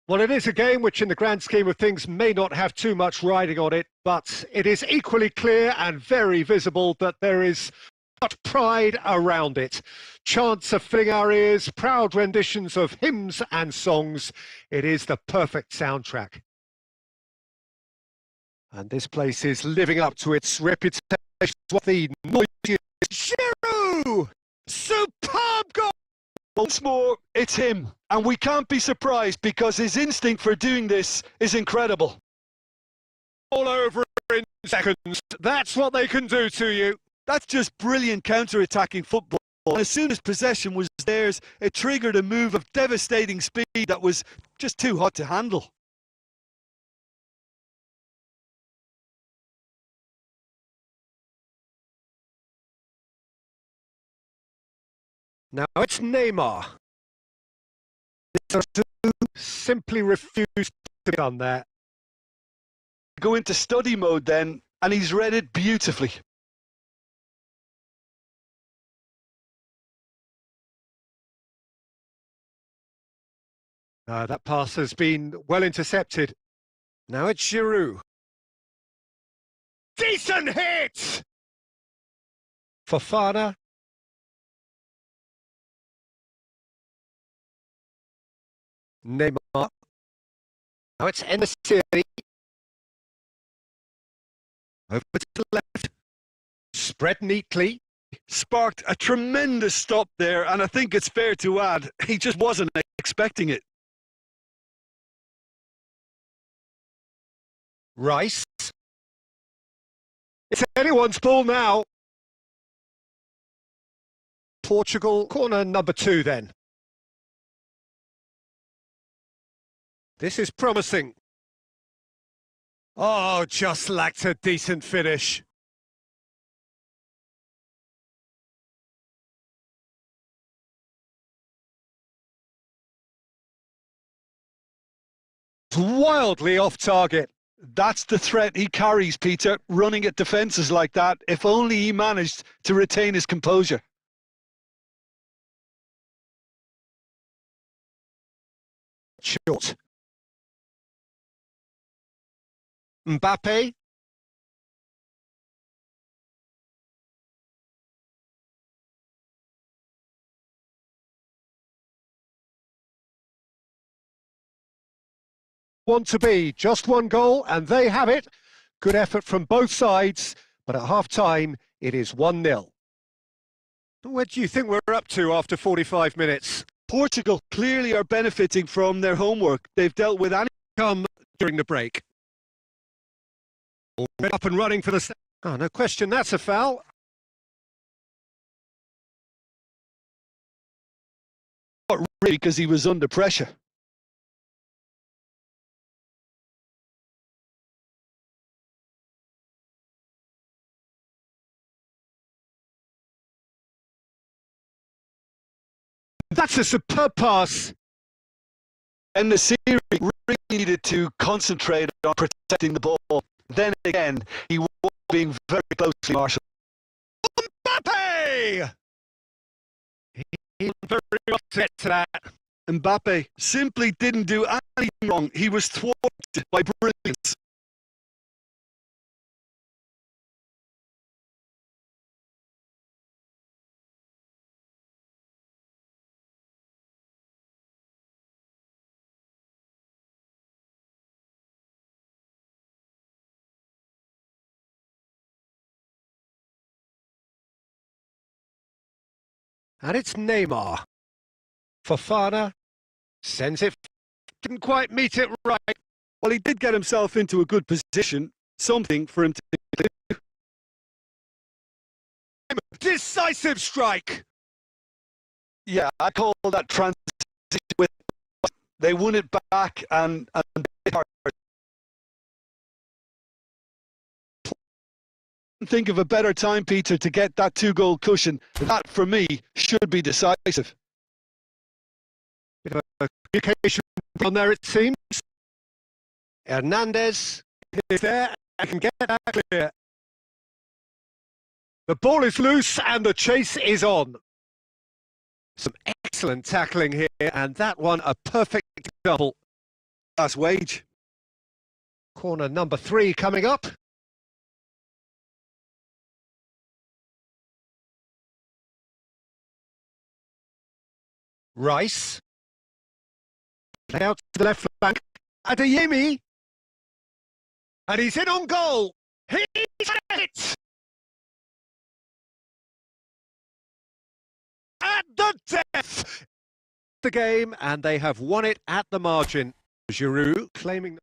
Well, it is a game which in the grand scheme of things may not have too much riding on it, but it is equally clear and very visible that there is much pride around it. Chants are filling our ears, proud renditions of hymns and songs. It is the perfect soundtrack. And this place is living up to its reputation as the noisiest. Giroud! Superb goal! Once more, it's him, and we can't be surprised because his instinct for doing this is incredible. All over in seconds. That's what they can do to you. That's just brilliant counter-attacking football. And as soon as possession was theirs, it triggered a move of devastating speed that was just too hot to handle. Now it's Neymar. Simply refused to be on there. Go into study mode then, and he's read it beautifully. That pass has been well intercepted. Now it's Giroud. Decent hit! Fofana. Neymar. Now it's Enesiri. Over to the left. Spread neatly. Sparked a tremendous stop there, and I think it's fair to add, he just wasn't expecting it. Rice. It's anyone's ball now. Portugal, corner number 2 then. This is promising. Oh, just lacked a decent finish. Wildly off target. That's the threat he carries, Peter, running at defences like that, if only he managed to retain his composure. short. Mbappe. Want to be just one goal, and they have it. Good effort from both sides, but at half-time, it is 1-0. Where do you think we're up to after 45 minutes? Portugal clearly are benefiting from their homework. They've dealt with any Come during the break. Up and running for the... Oh, no question, that's a foul. not really because he was under pressure. That's a superb pass. And the series really needed to concentrate on protecting the ball. Then again, he was being very closely marshalled. Mbappe! He very upset to that. Mbappe simply didn't do anything wrong. He was thwarted by brilliance. And it's Neymar. Fofana sends it. Didn't quite meet it right. Well, he did get himself into a good position. Something for him to do. Decisive strike. Yeah, I call that transition with. They won it back and think of a better time, Peter, to get that 2-goal cushion. That, for me, should be decisive. Bit of a communication on there, it seems. Hernandez is there and can get that clear. The ball is loose and the chase is on. Some excellent tackling here, and that one a perfect double. That's wage. Corner number 3 coming up. Rice. Play out to the left flank. Adeyemi. And he's in on goal. He's it! At the death! The game, and they have won it at the margin. Giroud claiming...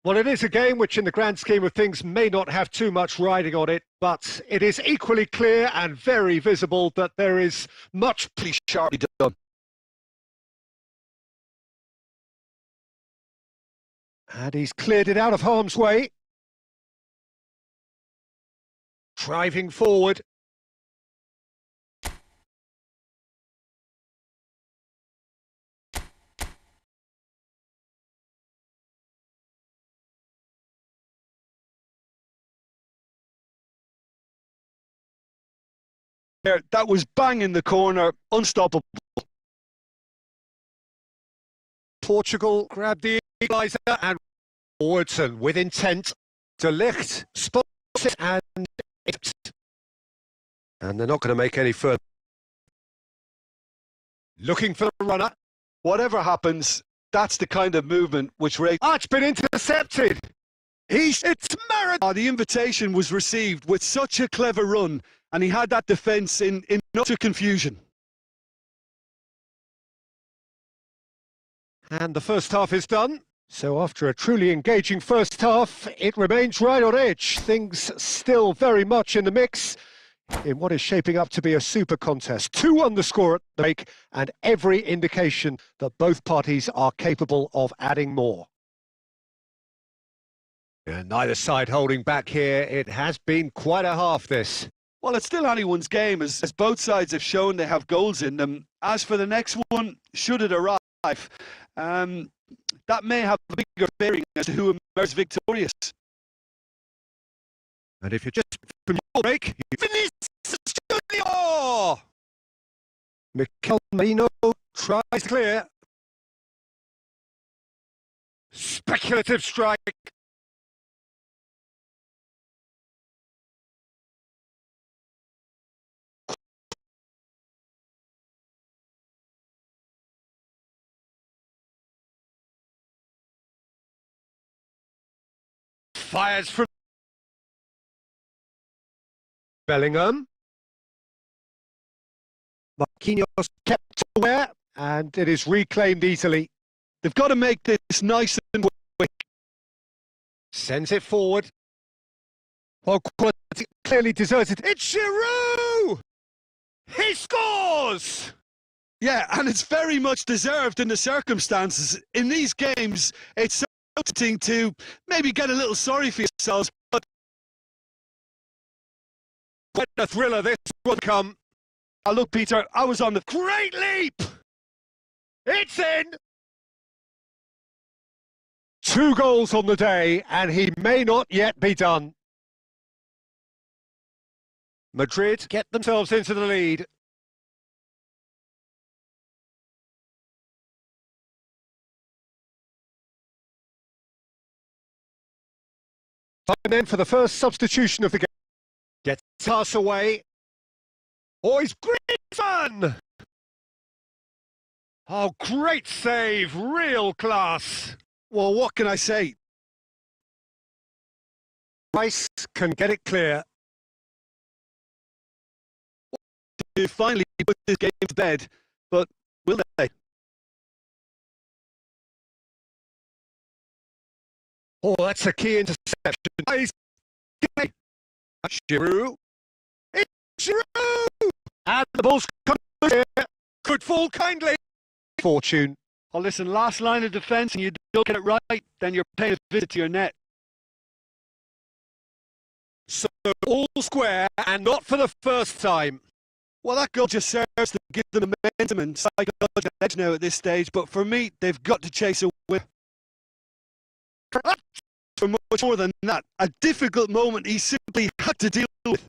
Well, it is a game which in the grand scheme of things may not have too much riding on it, but it is equally clear and very visible that there is much Pretty sharply done. And he's cleared it out of harm's way. Driving forward. That was bang in the corner, unstoppable. Portugal grabbed the equaliser and Watson with intent. De Ligt spots it and they're not going to make any further. Looking for the runner. Whatever happens, that's the kind of movement which rates. It's been intercepted. It's Marathon. The invitation was received with such a clever run, and he had that defence in utter confusion. And the first half is done. So after a truly engaging first half, it remains right on edge. Things still very much in the mix in what is shaping up to be a super contest. 2 the score at the break, and every indication that both parties are capable of adding more. And neither side holding back here. It has been quite a half, this. Well, it's still anyone's game, as both sides have shown they have goals in them. As for the next one, should it arrive, that may have a bigger bearing as to who emerges victorious. And if you're just from your break, you finish Junior! Mikel Merino tries to clear. Speculative strike. Fires from Bellingham. Marquinhos kept aware, and it is reclaimed easily. They've got to make this nice and quick. Sends it forward. Well, clearly deserted. It's Giroud! He scores! Yeah, and it's very much deserved in the circumstances. In these games, it's so tempting to maybe get a little sorry for yourselves, but when a thriller this will come. Look, Peter, I was on the great leap. It's in. 2 goals on the day, and he may not yet be done. Madrid get themselves into the lead. Time then for the first substitution of the game. Gets pass away. Oh, he's Griezmann! Oh, great save, real class. Well, what can I say? Rice can get it clear. To finally put this game to bed, but will they? Oh, that's a key interception. Giroud. It's Giroud! And the ball's come here. Could fall kindly. Fortune. Oh, listen, last line of defence and you don't get it right, then you're paying a visit to your net. So all square, and not for the first time. Well, that goal just serves to give them momentum and psychological edge now at this stage, but for me, they've got to chase a win. For much more than that, a difficult moment he simply had to deal with.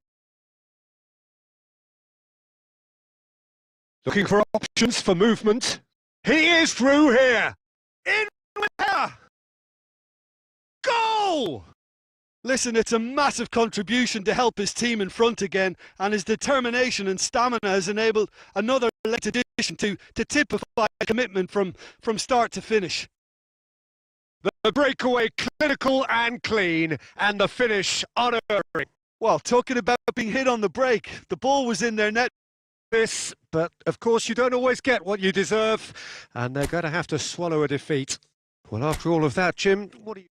Looking for options for movement. He is through here. In with her. Goal! Listen, it's a massive contribution to help his team in front again, and his determination and stamina has enabled another late addition to typify commitment from start to finish. The breakaway clinical and clean, and the finish unerring. Well, talking about being hit on the break, the ball was in their net. But of course you don't always get what you deserve, and they're going to have to swallow a defeat. Well, after all of that, Jim, what do you...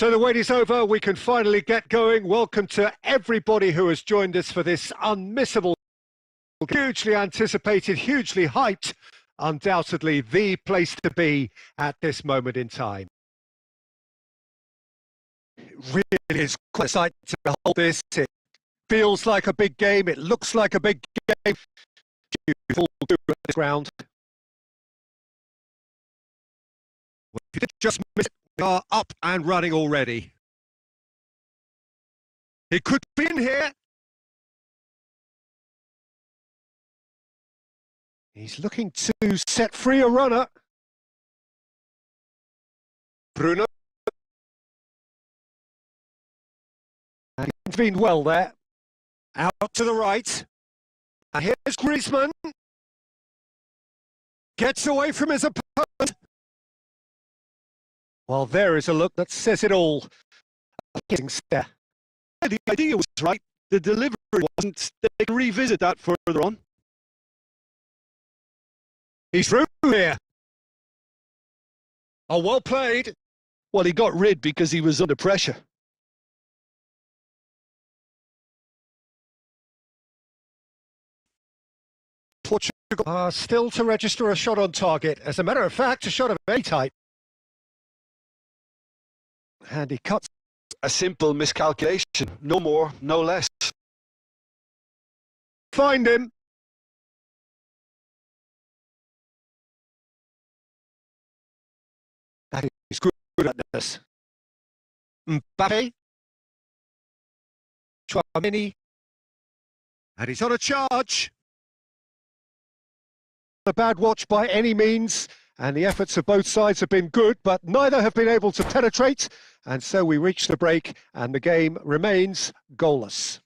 So the wait is over. We can finally get going. Welcome to everybody who has joined us for this unmissable, hugely anticipated, hugely hyped, undoubtedly the place to be at this moment in time. It really is quite a sight to behold this. It feels like a big game. It looks like a big game. Beautiful ground. Well, if you did just miss it, we are up and running already. He could be in here. He's looking to set free a runner. Bruno. And he intervened well there. Out to the right. And here's Griezmann. Gets away from his opponent. Well, there is a look that says it all. A kissing stare. The idea was right. The delivery wasn't. They can revisit that further on. He's through here. Oh, well played. Well, he got rid because he was under pressure. Portugal are still to register a shot on target. As a matter of fact, a shot of any type. And he cuts. A simple miscalculation. No more, no less. Find him. That is good at this. Mbappe. Chouamini. And he's on a charge. A bad watch by any means, and the efforts of both sides have been good, but neither have been able to penetrate, and so we reach the break, and the game remains goalless.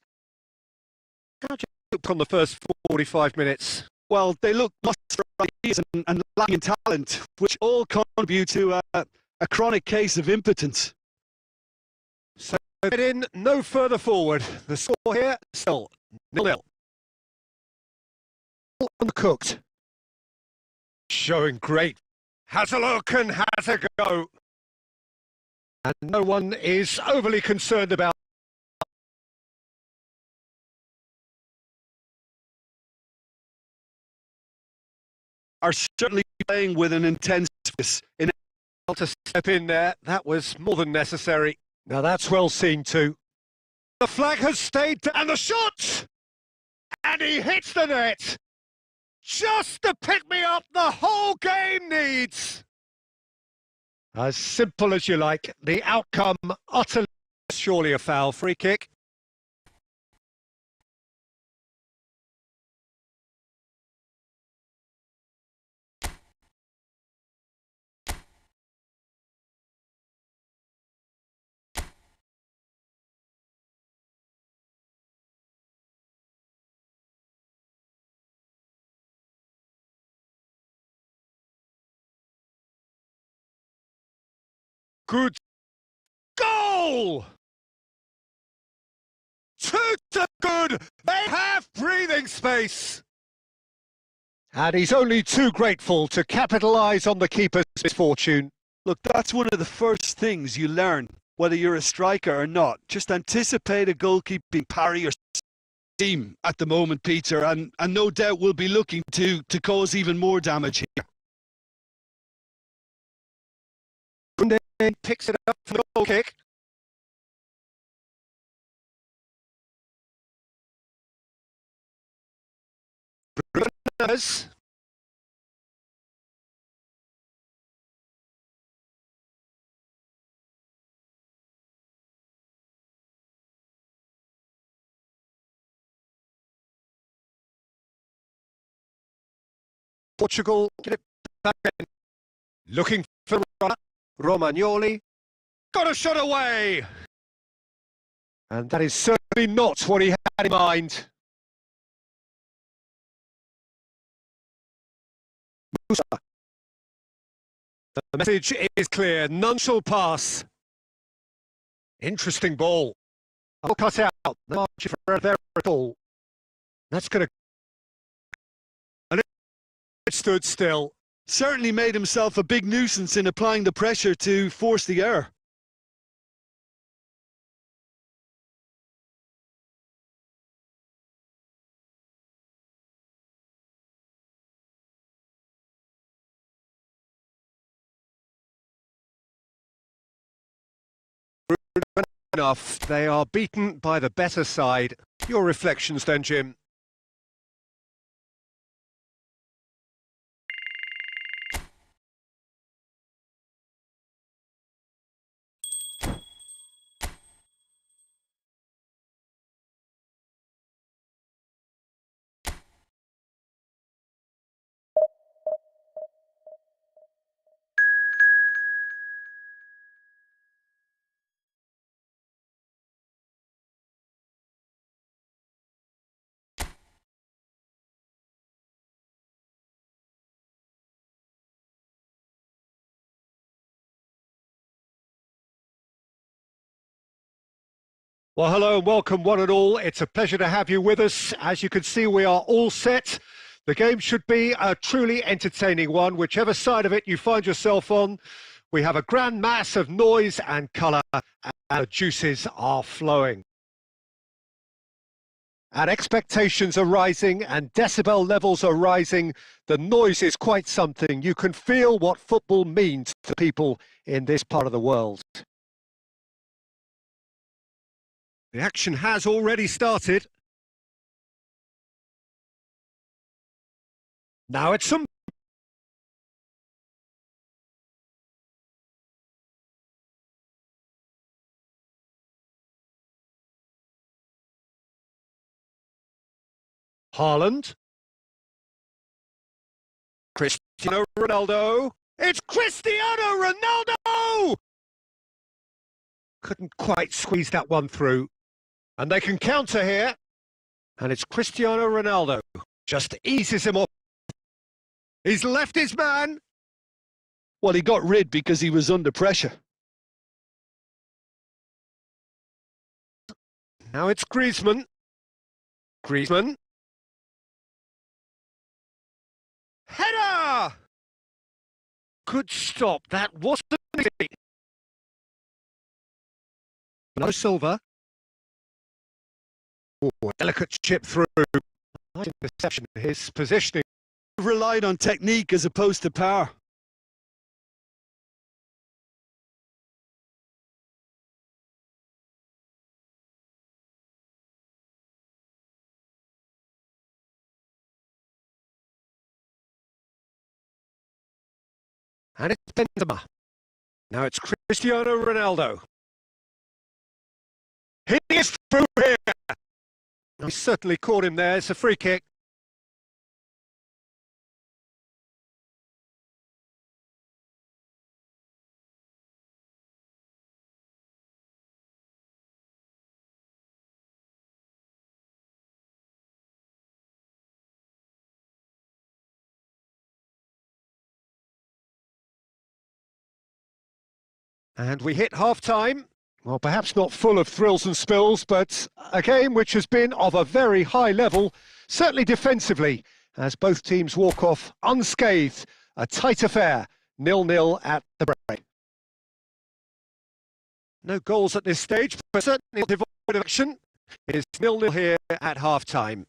How do you look on the first 45 minutes? Well, they look lost for ideas and lacking in talent, which all contribute to a chronic case of impotence. So get in no further forward. The score here still 0-0. Uncooked. Showing great. Has a look and has a go. And no one is overly concerned about. Are certainly playing with an intense focus. To step in there, that was more than necessary. Now that's well seen too. The flag has stayed, and the shot! And he hits the net! Just the pick-me-up the whole game needs! As simple as you like, the outcome utterly surely a foul. Free kick. Good goal! 2-2 They have breathing space. And he's only too grateful to capitalise on the keeper's misfortune. Look, that's one of the first things you learn, whether you're a striker or not. Just anticipate a goalkeeping parry or team at the moment, Peter, and no doubt we'll be looking to cause even more damage here. Picks it up for the goal kick. Bruno. Portugal get it back in. Looking for Romagnoli. Got a shot away! And that is certainly not what he had in mind. Musa. The message is clear. None shall pass. Interesting ball. I'll cut out. No margin for there at all. That's going to... And it stood still. Certainly made himself a big nuisance in applying the pressure to force the error. enough. They are beaten by the better side. Your reflections then, Jim? Well, hello and welcome one and all. It's a pleasure to have you with us. As you can see, we are all set. The game should be a truly entertaining one, whichever side of it you find yourself on. We have a grand mass of noise and colour, and the juices are flowing. And expectations are rising and decibel levels are rising. The noise is quite something. You can feel what football means to people in this part of the world. The action has already started. Now it's some... Haaland. Cristiano Ronaldo. It's Cristiano Ronaldo! Couldn't quite squeeze that one through. And they can counter here. And it's Cristiano Ronaldo. Just eases him off. He's left his man. Well, he got rid because he was under pressure. Now it's Griezmann. Griezmann. Header! Good stop. That wasn't easy. No Silva. Oh, delicate chip through. Nice interception. His positioning Relied on technique as opposed to power. And it's Benzema. Now it's Cristiano Ronaldo. He is through here. He certainly caught him there. It's a free kick. And we hit half-time. Well, perhaps not full of thrills and spills, but a game which has been of a very high level, certainly defensively, as both teams walk off unscathed. A tight affair, 0-0 at the break. No goals at this stage, but certainly devoid of action. It's 0-0 here at half-time.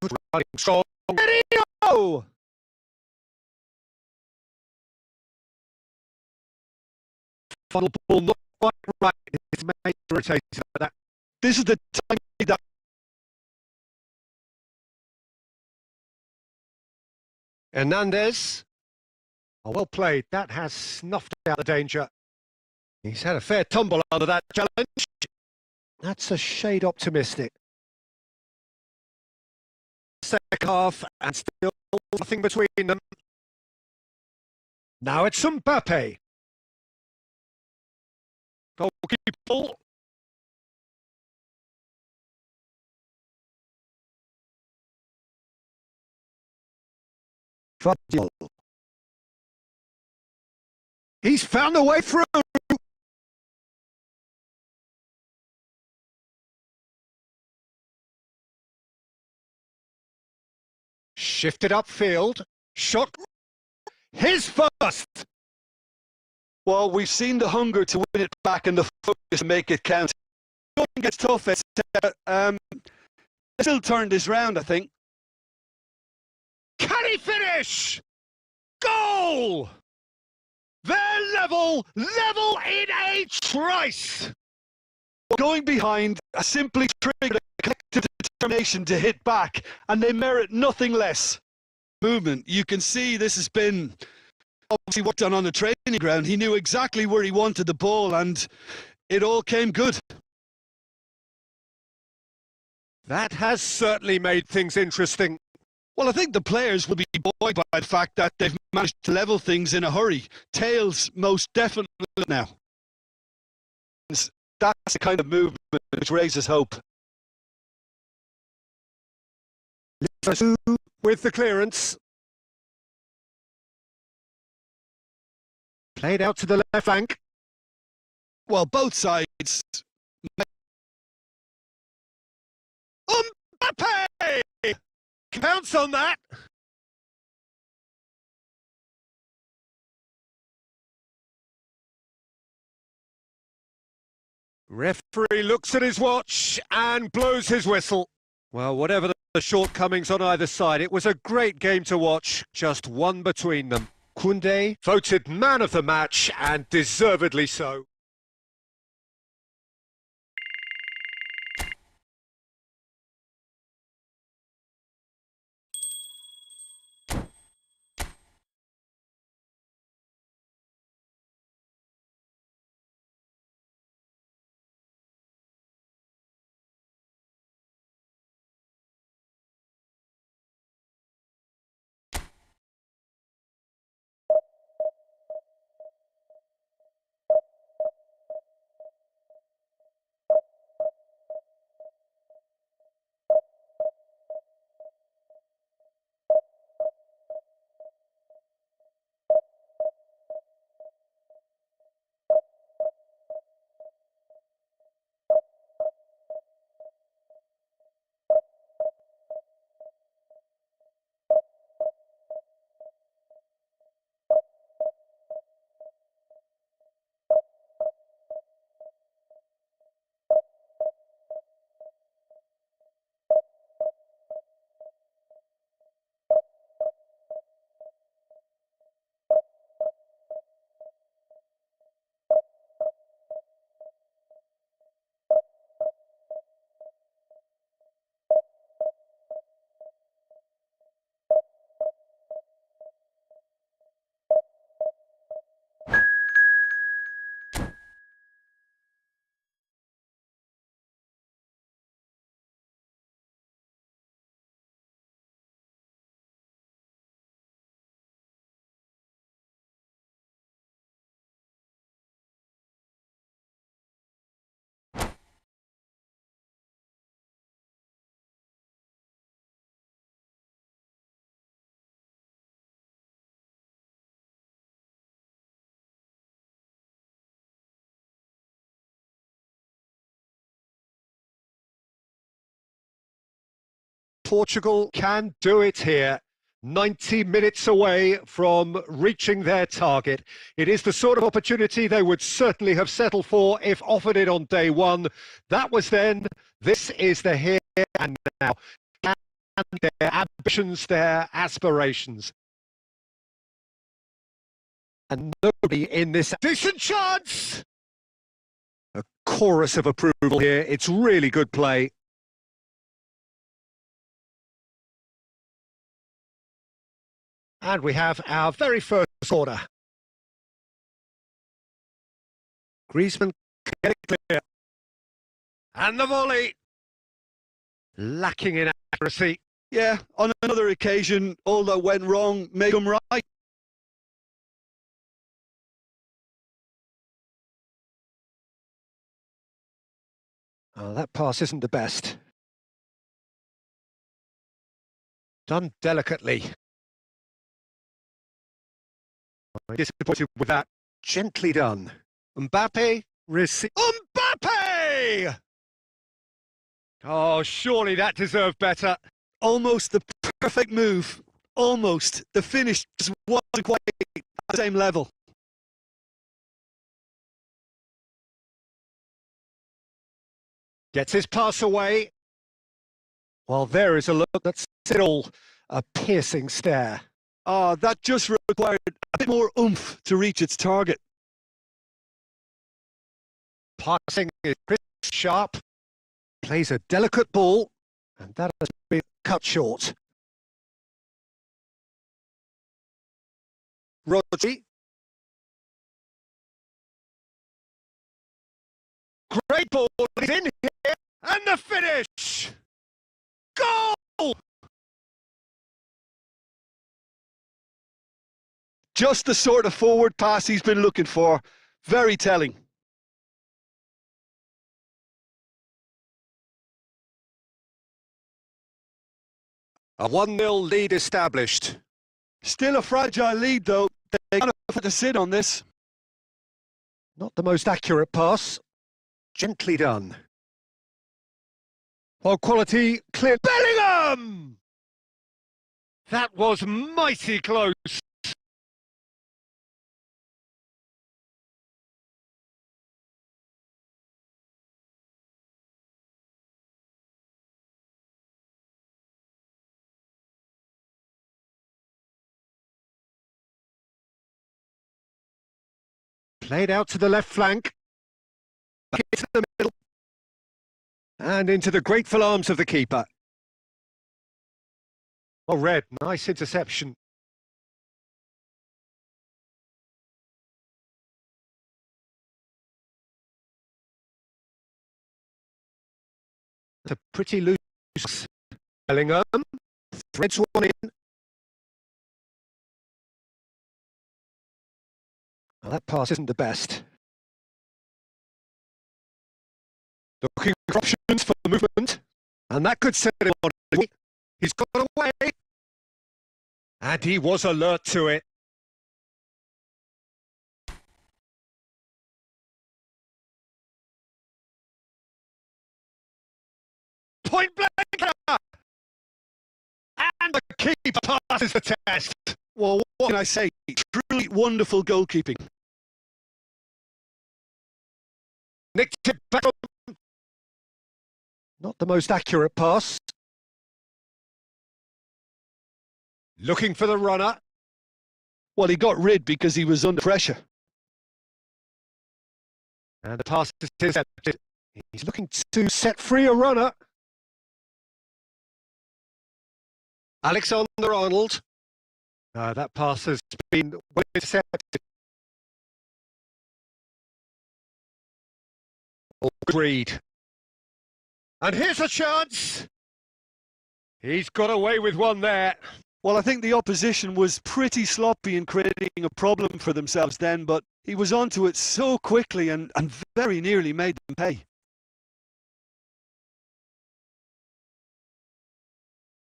Good running, strong. Video! Final ball not quite right. His mate irritated by that. This is the time that... Hernandez. Oh, well played. That has snuffed out the danger. He's had a fair tumble under that challenge. That's a shade optimistic. Second half and still nothing between them. Now it's Mbappe. Goalkeeper. He's found a way through. Shifted upfield. Shot. His first. Well, we've seen the hunger to win it back and the focus to make it count. It gets tough. It's still turned this round, I think. Can he finish? Goal! They're level in a trice. Going behind simply triggered a collective determination to hit back, and they merit nothing less. Movement. You can see this has been obviously worked on the training ground. He knew exactly where he wanted the ball, and it all came good. That has certainly made things interesting. Well, I think the players will be buoyed by the fact that they've managed to level things in a hurry. Tails most definitely now. That's the kind of movement which raises hope. With the clearance. Played out to the left flank. Well, both sides. Mbappe! Pounce on that. Referee looks at his watch and blows his whistle. Well, whatever the shortcomings on either side, it was a great game to watch, just one between them. Koundé voted man of the match, and deservedly so. Portugal can do it here. 90 minutes away from reaching their target. It is the sort of opportunity they would certainly have settled for if offered it on day one. That was then. This is the here and now. And their ambitions, their aspirations. And nobody in this decent chance. A chorus of approval here. It's really good play. And we have our very first order. Griezmann get it clear. And the volley. Lacking in accuracy. Yeah, on another occasion, all that went wrong made them right. Oh, that pass isn't the best. Done delicately. I'm disappointed with that. Gently done. Mbappe receive. Mbappe! Oh, surely that deserved better. Almost the perfect move. Almost. The finish just wasn't quite at the same level. Gets his pass away. Well, there is a look that's still a piercing stare. Ah, that just required a bit more oomph to reach its target. Passing is crisp, sharp, plays a delicate ball, and that has been cut short. Rodri. Great ball, he's in here, and the finish! Goal! Just the sort of forward pass he's been looking for. Very telling. A 1-0 lead established. Still a fragile lead, though. They can't afford to sit on this. Not the most accurate pass. Gently done. Well, quality, clear. Bellingham! That was mighty close. Played out to the left flank. Back into the middle. And into the grateful arms of the keeper. Oh, Red, nice interception. It's a pretty loose. Bellingham threads one in. Well, that pass isn't the best. Looking for options for the movement. And that could set him on. He's got away. And he was alert to it. Point blank! And the keeper passes the test. Well, what can I say? Truly wonderful goalkeeping. Nicked it back. Not the most accurate pass. Looking for the runner. Well, he got rid because he was under pressure. And the pass is intercepted. He's looking to set free a runner. Alexander-Arnold. That pass has been well intercepted. Oh, good read. And here's a chance. He's got away with one there. Well, I think the opposition was pretty sloppy in creating a problem for themselves then, but he was onto it so quickly and very nearly made them pay.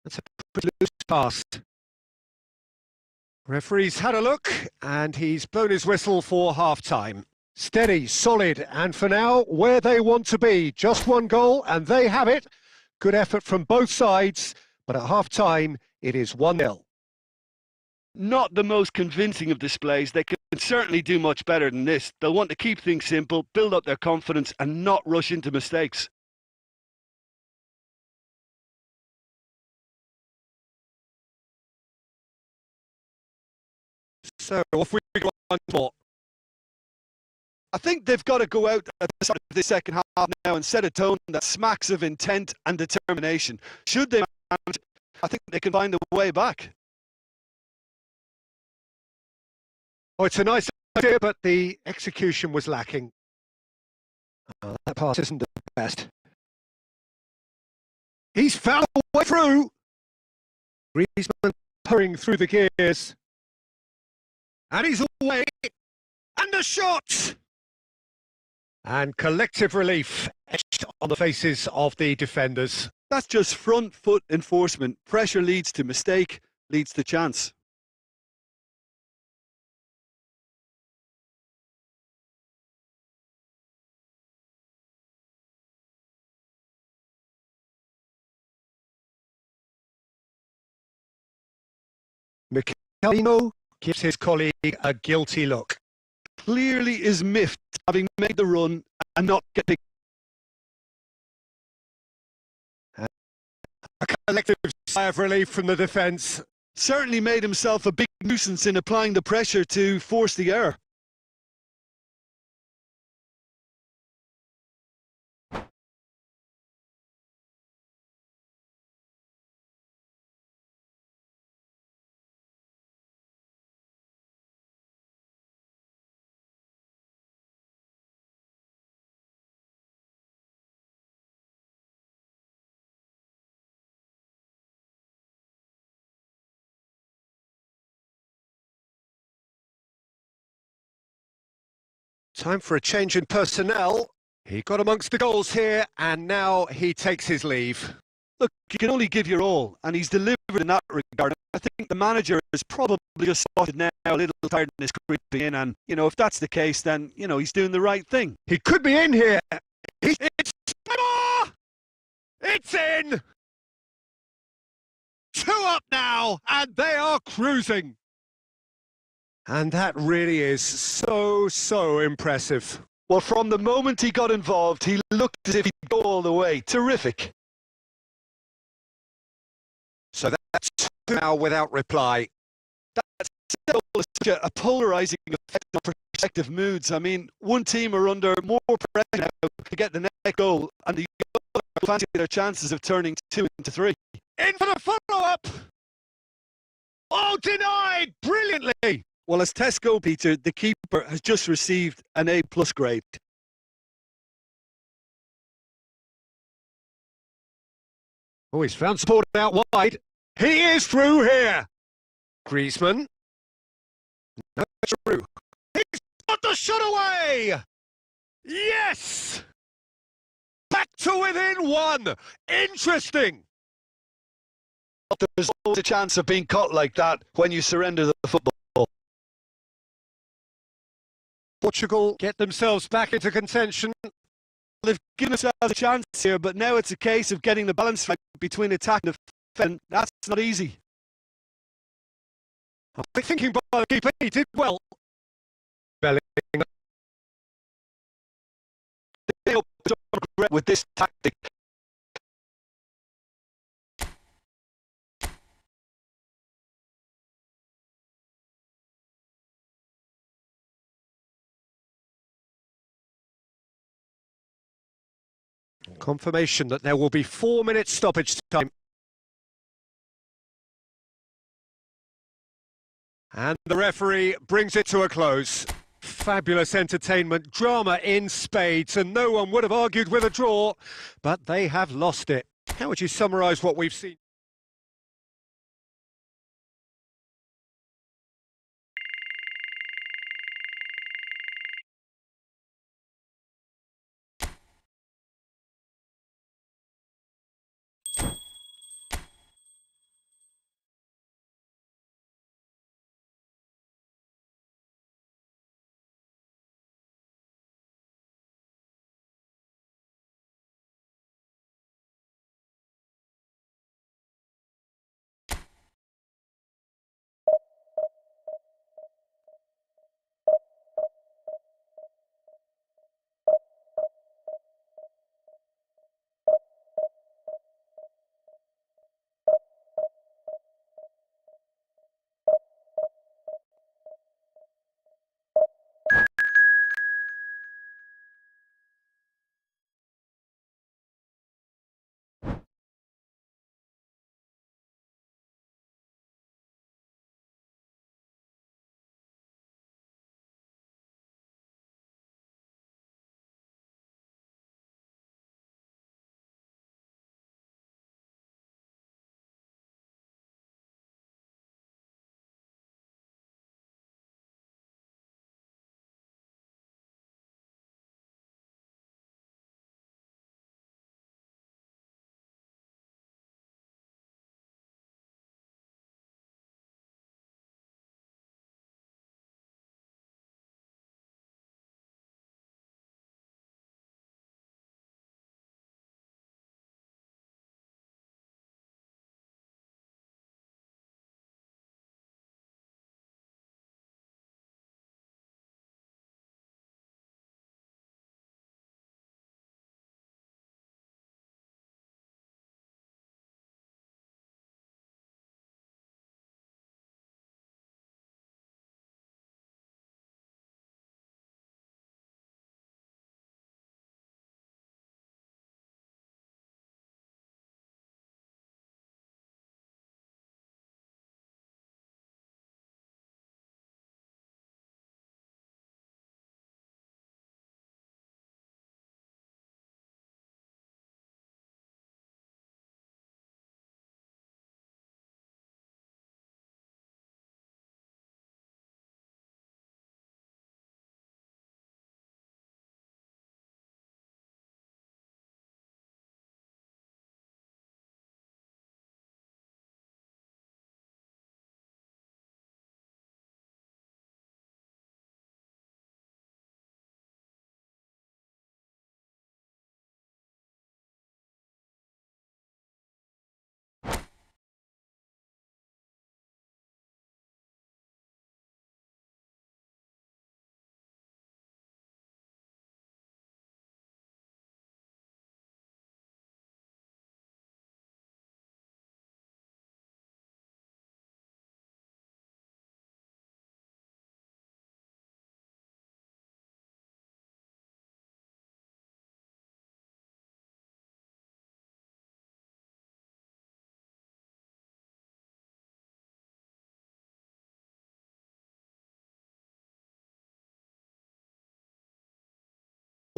That's a pretty loose pass. Referee's had a look, and he's blown his whistle for half-time. Steady, solid, and for now, where they want to be. Just one goal, and they have it. Good effort from both sides, but at half-time, it is 1-0. Not the most convincing of displays. They can certainly do much better than this. They'll want to keep things simple, build up their confidence, and not rush into mistakes. So, off we go on more. I think they've got to go out at the start of the second half now and set a tone that smacks of intent and determination. Should they manage, I think they can find a way back. Oh, it's a nice idea, but the execution was lacking. Oh, that pass isn't the best. He's found a way through. Griezmann purring through the gears. And he's away. And a shot! And collective relief etched on the faces of the defenders. That's just front foot enforcement. Pressure leads to mistake, leads to chance. Michelino gives his colleague a guilty look. Clearly is miffed, having made the run and not getting A collective sigh of relief from the defence. Certainly made himself a big nuisance in applying the pressure to force the error. Time for a change in personnel. He got amongst the goals here, and now he takes his leave. Look, you can only give your all, and he's delivered in that regard. I think the manager is probably just spotted now a little tiredness creeping in, and, if that's the case, then, he's doing the right thing. He could be in here. It's in! 2 up now, and they are cruising. And that really is so impressive. Well, from the moment he got involved, he looked as if he'd go all the way. Terrific. So that's 2 now without reply. That's such a polarising effect on prospective moods. I mean, one team are under more pressure now to get the next goal, and the other fancy their chances of turning 2 into 3. In for the follow-up! Oh, denied! Brilliantly! Well, as Tesco, Peter, the keeper has just received an A+ grade. Oh, he's found support out wide. He is through here. Griezmann. No, through. He's got the shot away. Yes! Back to within 1. Interesting. There's always a chance of being caught like that when you surrender the football. Portugal get themselves back into contention. They've given themselves a chance here, but now it's a case of getting the balance right between attack and defence. That's not easy. I'm thinking by the keeper, he did well. Bellingham. They hope they don't regret with this tactic. Confirmation that there will be 4 minutes stoppage time. And the referee brings it to a close. Fabulous entertainment, drama in spades, and no one would have argued with a draw, but they have lost it. How would you summarise what we've seen?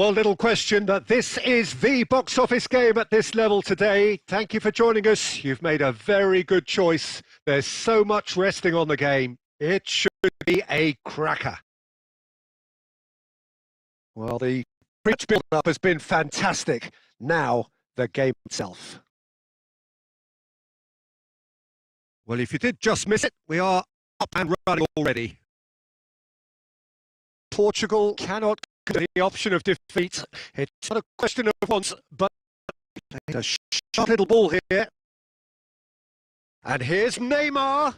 Well, little question that this is the box office game at this level today. Thank you for joining us. You've made a very good choice. There's so much resting on the game. It should be a cracker. Well, the pitch build-up has been fantastic. Now, the game itself. Well, if you did just miss it, we are up and running already. Portugal cannot get the option of defeat. It's not a question of once, but a sharp little ball here. And here's Neymar.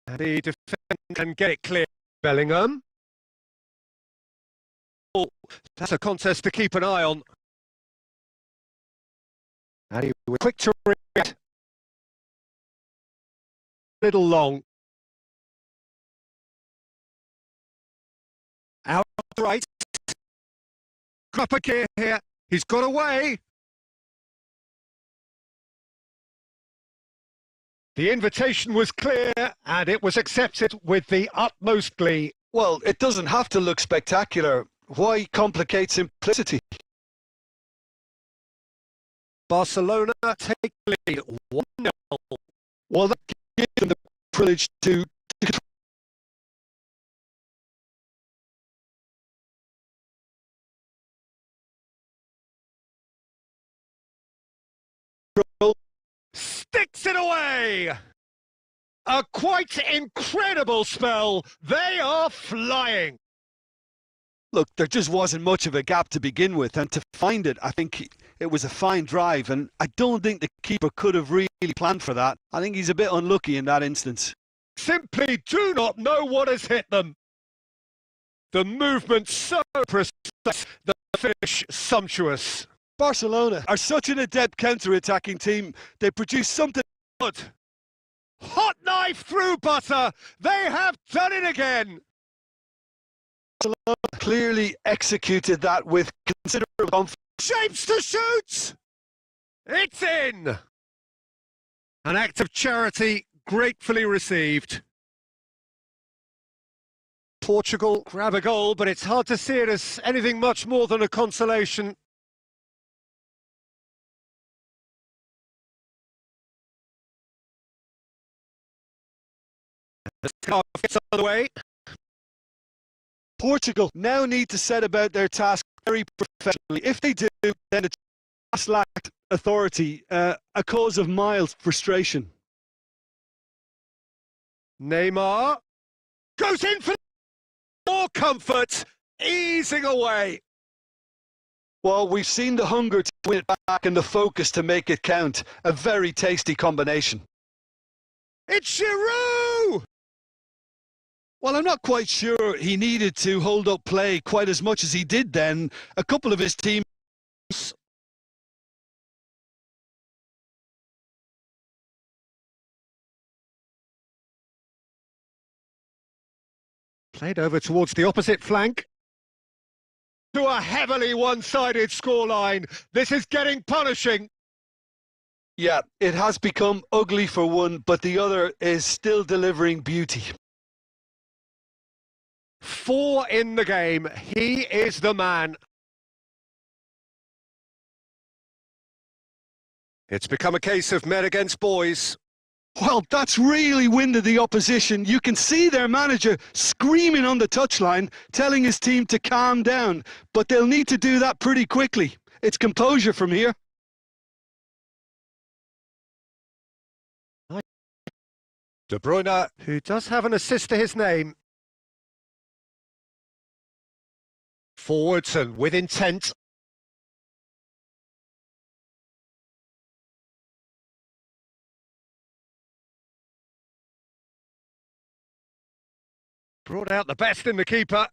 And the defender can get it clear. Bellingham. Oh, that's a contest to keep an eye on. And he was quick to react. Little long. Out right. Up a gear here. He's got away. The invitation was clear and it was accepted with the utmost glee. Well, it doesn't have to look spectacular. Why complicate simplicity? Barcelona take the lead 1-0. Well, that gives them the privilege to control. Sticks it away! A quite incredible spell. They are flying. Look, there just wasn't much of a gap to begin with, and to find it, I think it was a fine drive, and I don't think the keeper could have really planned for that. I think he's a bit unlucky in that instance. Simply do not know what has hit them. The movement so precise, the finish sumptuous. Barcelona are such an adept counter-attacking team. They produce something good. Hot knife through butter. They have done it again. Barcelona clearly executed that with considerable confidence. Shapes to shoot. It's in. An act of charity gratefully received. Portugal grab a goal, but it's hard to see it as anything much more than a consolation. The car gets on the way. Portugal now need to set about their task very professionally. If they do, then it's just lacked authority, a cause of mild frustration. Neymar goes in for more comfort, easing away. Well, we've seen the hunger to win it back and the focus to make it count. A very tasty combination. It's Giroud! Well, I'm not quite sure he needed to hold up play quite as much as he did then. A couple of his teams played over towards the opposite flank. To a heavily one-sided scoreline. This is getting punishing. Yeah, it has become ugly for one, but the other is still delivering beauty. 4 in the game. He is the man. It's become a case of men against boys. Well, that's really winded the opposition. You can see their manager screaming on the touchline, telling his team to calm down. But they'll need to do that pretty quickly. It's composure from here. De Bruyne, who does have an assist to his name. Forwards and with intent. Brought out the best in the keeper.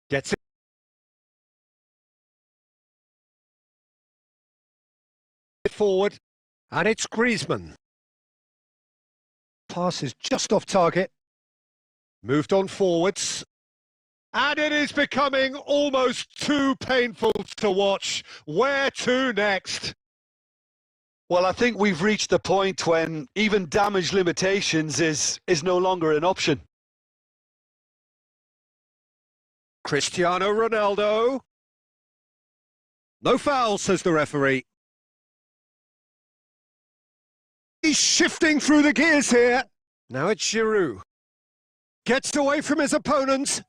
Gets it forward, and it's Griezmann. Pass is just off target. Moved on forwards. And it is becoming almost too painful to watch. Where to next? Well, I think we've reached the point when even damage limitations is no longer an option. Cristiano Ronaldo. No foul, says the referee. He's shifting through the gears here. Now it's Giroud. Gets away from his opponent.